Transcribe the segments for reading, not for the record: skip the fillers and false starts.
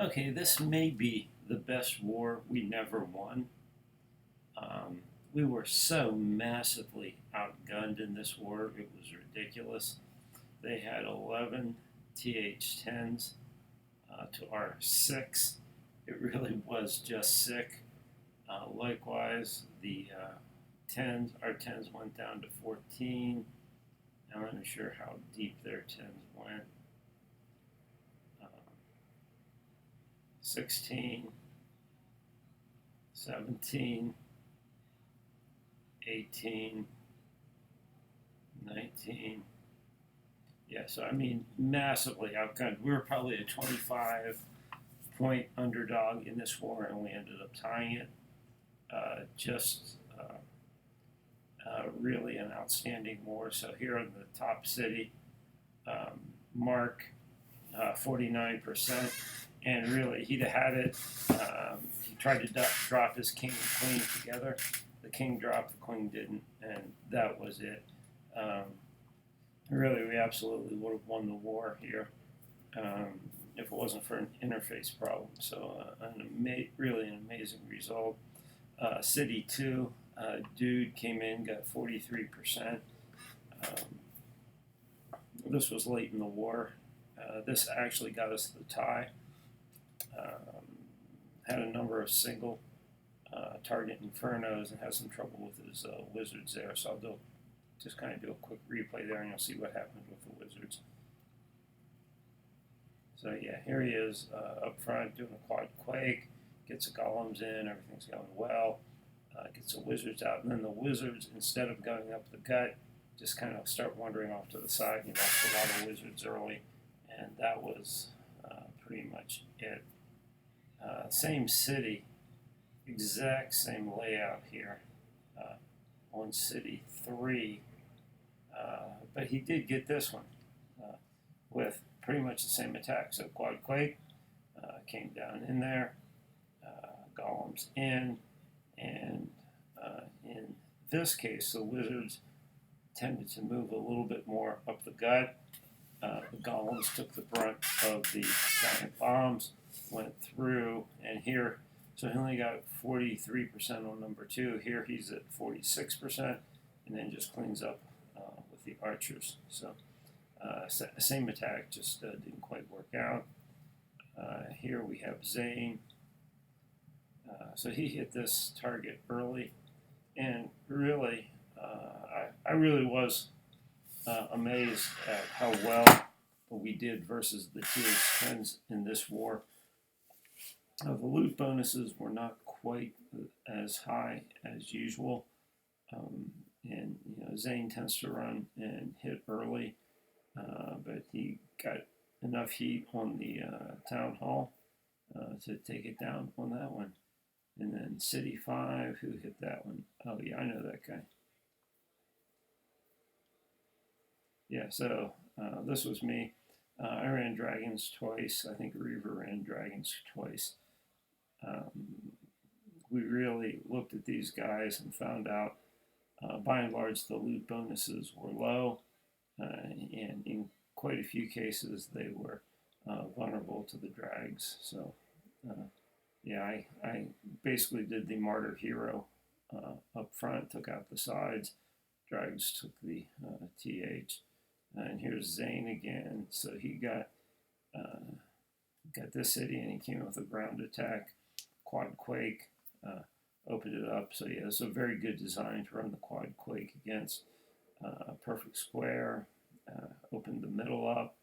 Okay, this may be the best war we never won. We were so massively outgunned in this war, it was ridiculous. They had 11 TH-10s to our 6. It really was just sick. Likewise, the 10s, our 10s went down to 14. I'm not sure how deep their 10s went. 16, 17, 18, 19. Yeah, so I mean, massively outgunned. We were probably a 25-point underdog in this war, and we ended up tying it. Just really an outstanding war. So here in the top city, Mark, 49%. And really, he'd have had it. He tried to drop his king and queen together. The king dropped, the queen didn't, and that was it. Really, we absolutely would have won the war here if it wasn't for an interface problem. So, really an amazing result. City 2, dude came in, got 43%. This was late in the war. This actually got us the tie. Had a number of single target infernos and had some trouble with his wizards there. So I'll just kind of do a quick replay there, and you'll see what happened with the wizards. So yeah, here he is up front doing a quad quake, gets the golems in, everything's going well, gets the wizards out, and then the wizards, instead of going up the gut, just kind of start wandering off to the side. He lost a lot of wizards early, and that was pretty much it. Same city, exact same layout here on city 3, but he did get this one with pretty much the same attack. So quad quake came down in there, golems in, and in this case, the wizards tended to move a little bit more up the gut. The golems took the brunt of the giant bombs, went through, and here, so he only got 43% on number 2. Here he's at 46%, and then just cleans up with the archers. So same attack, just didn't quite work out. Here we have Zane. So he hit this target early, and really, I really was amazed at how well we did versus the TH-10s in this war. The loot bonuses were not quite as high as usual, and Zane tends to run and hit early, but he got enough heat on the town hall to take it down on that one. And then City 5, who hit that one? Oh yeah, I know that guy. Yeah, so this was me. I ran dragons twice. I think Reaver ran dragons twice. We really looked at these guys and found out, by and large, the loot bonuses were low, and in quite a few cases, they were vulnerable to the drags. So, yeah, I basically did the martyr hero up front, took out the sides. Drags took the TH. And here's Zane again. So he got this city, and he came with a ground attack, quad quake, opened it up. So yeah, it's a very good design to run the quad quake against. Perfect square, opened the middle up.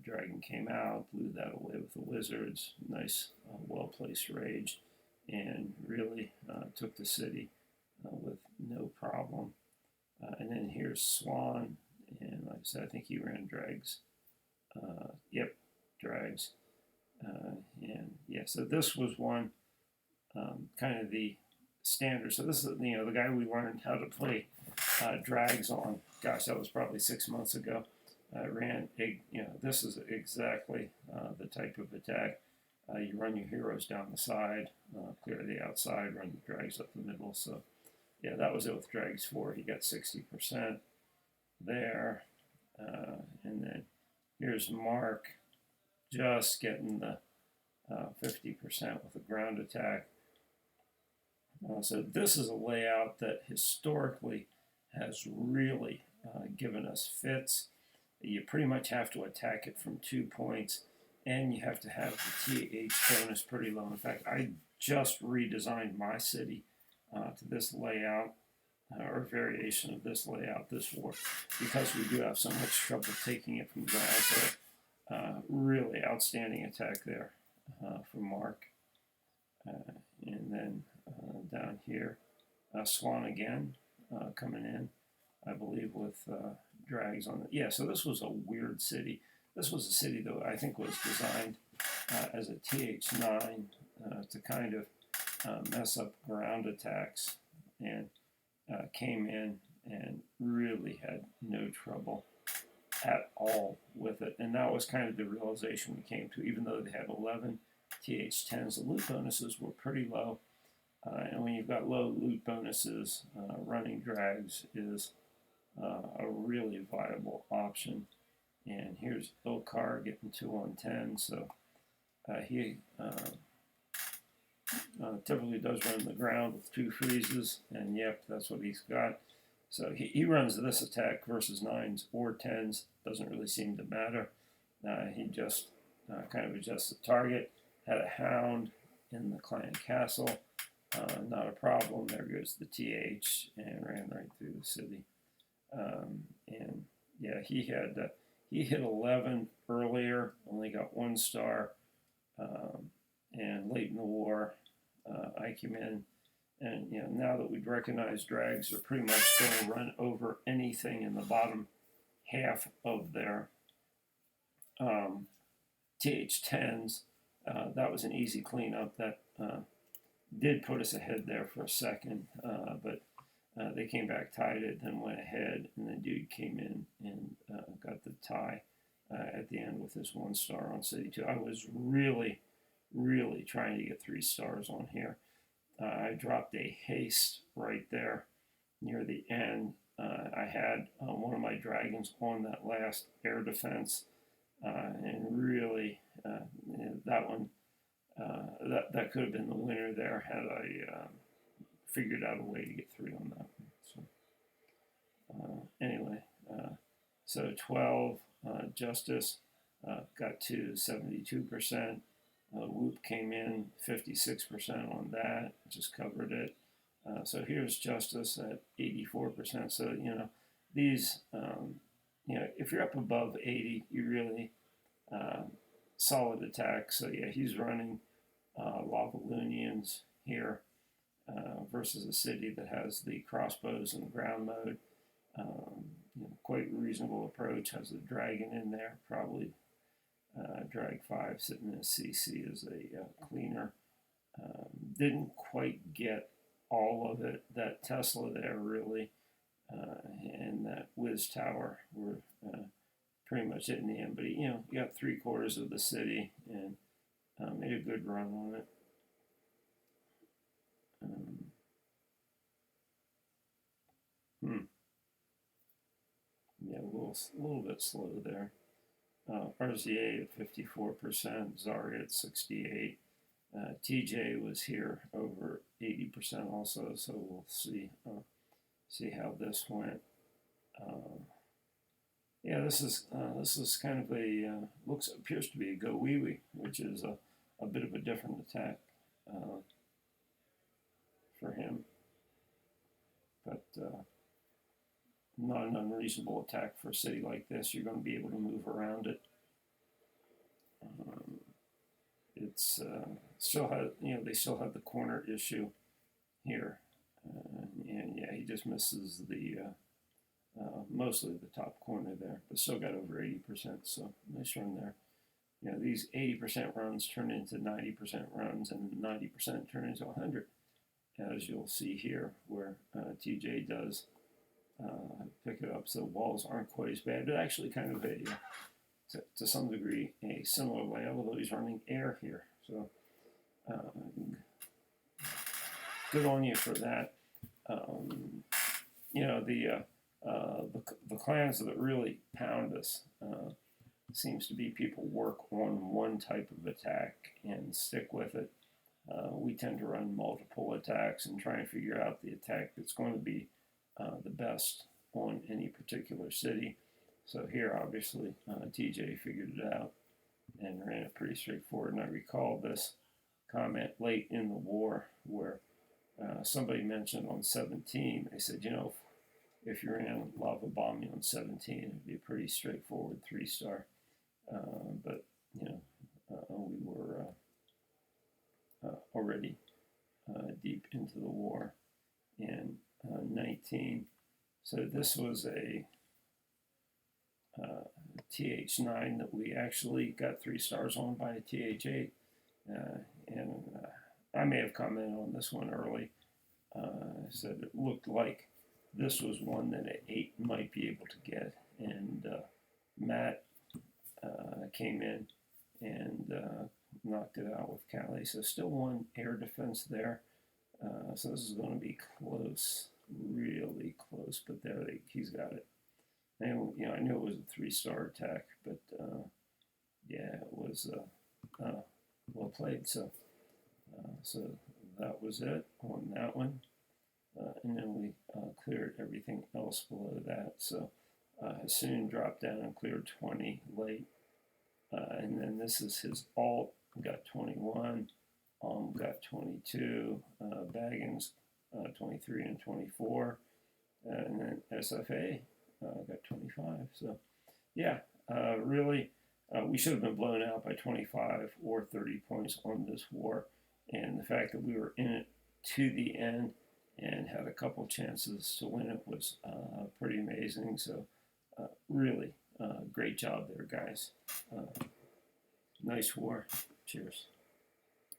Dragon came out, blew that away with the wizards. Nice, well-placed rage, and really took the city with no problem. And then here's Swan, and like I said, I think he ran drags. Yep, drags. And yeah, so this was one kind of the standard. So this is the guy we learned how to play drags on. Gosh, that was probably 6 months ago. Ran this is exactly the type of attack. You run your heroes down the side, clear the outside, run the drags up the middle. So yeah, that was it with drags 4. He got 60% there. And then here's Mark just getting the 50% with a ground attack. So this is a layout that historically has really given us fits. You pretty much have to attack it from 2 points, and you have to have the TH bonus pretty low. In fact, I just redesigned my city to this layout, or variation of this layout this war, because we do have so much trouble taking it from the ground. So really outstanding attack there from Mark. And then down here, Swan again coming in, I believe, with drags on it. Yeah, so this was a weird city. This was a city that I think was designed as a TH9 to kind of mess up ground attacks, and came in and really had no trouble at all with it. And that was kind of the realization we came to. Even though they had 11 TH10s, the loot bonuses were pretty low. And when you've got low loot bonuses, running drags is a really viable option. And here's Ilkar getting 2 on 10, so he typically does run the ground with 2 freezes, and yep, that's what he's got. So he runs this attack versus 9s or 10s, doesn't really seem to matter. He just kind of adjusts the target, had a hound in the clan castle, not a problem. There goes the TH, and ran right through the city. And yeah, he hit 11 earlier, only got 1 star, and late in the war, I came in, and now that we'd recognized drags are pretty much going to run over anything in the bottom half of their TH10s. That was an easy cleanup. That did put us ahead there for a second, but they came back, tied it, then went ahead, and the dude came in and got the tie at the end with his 1 star on City 2. I was really trying to get 3 stars on here. I dropped a haste right there near the end. I had one of my dragons on that last air defense, and really that one, that could have been the winner there had I figured out a way to get 3 on that one. So anyway, so 12 Justice got to 72%. Whoop came in 56% on that, just covered it. So here's Justice at 84%. So these, if you're up above 80, you really solid attack. So yeah, he's running Lavalunians here versus a city that has the crossbows and ground mode. Quite reasonable approach. Has a dragon in there, probably drag 5 sitting in a CC as a cleaner. Didn't quite get all of it. That Tesla there really, and that Wiz Tower were pretty much it in the end. But he got 3/4 of the city and made a good run on it. Yeah, a little bit slow there. RZA at 54%, Zarya at 68%. TJ was here over 80% also, so we'll see how this went. Yeah, this is kind of a appears to be a go wee wee, which is a bit of a different attack for him, but not an unreasonable attack for a city like this. You're going to be able to move around it. It's still has they still have the corner issue here, and yeah, he just misses the mostly the top corner there, but still got over 80%. So nice run there. These 80% runs turn into 90% runs, and 90% turn into 100, as you'll see here, where TJ does pick it up. So walls aren't quite as bad, but actually kind of to some degree a similar layout, although he's running air here. So good on you for that. The clans that really pound us seems to be people work on one type of attack and stick with it. We tend to run multiple attacks and try and figure out the attack that's going to be the best on any particular city. So here, obviously, TJ figured it out and ran it pretty straightforward. And I recall this comment late in the war where somebody mentioned on 17, they said, if you're in lava bombing on 17, it'd be a pretty straightforward 3-star. But, we were already deep into the war in 19. So this was a TH9 that we actually got 3 stars on by a TH8. And I may have commented on this one early. I said it looked like this was one that an 8 might be able to get. And Matt came in and knocked it out with Callie. So still one air defense there. So this is going to be close, really close. But there, he's got it. And I knew it was a 3-star attack, but yeah, it was well played. So that was it on that one. And then we cleared everything else below that. So Hassoon dropped down and cleared 20 late. And then this is his alt, got 21. Got 22. Baggins, 23 and 24. And then SFA got 25. So, yeah, really, we should have been blown out by 25 or 30 points on this war. And the fact that we were in it to the end and had a couple chances to win it was pretty amazing. So, really, great job there, guys. Nice war. Cheers.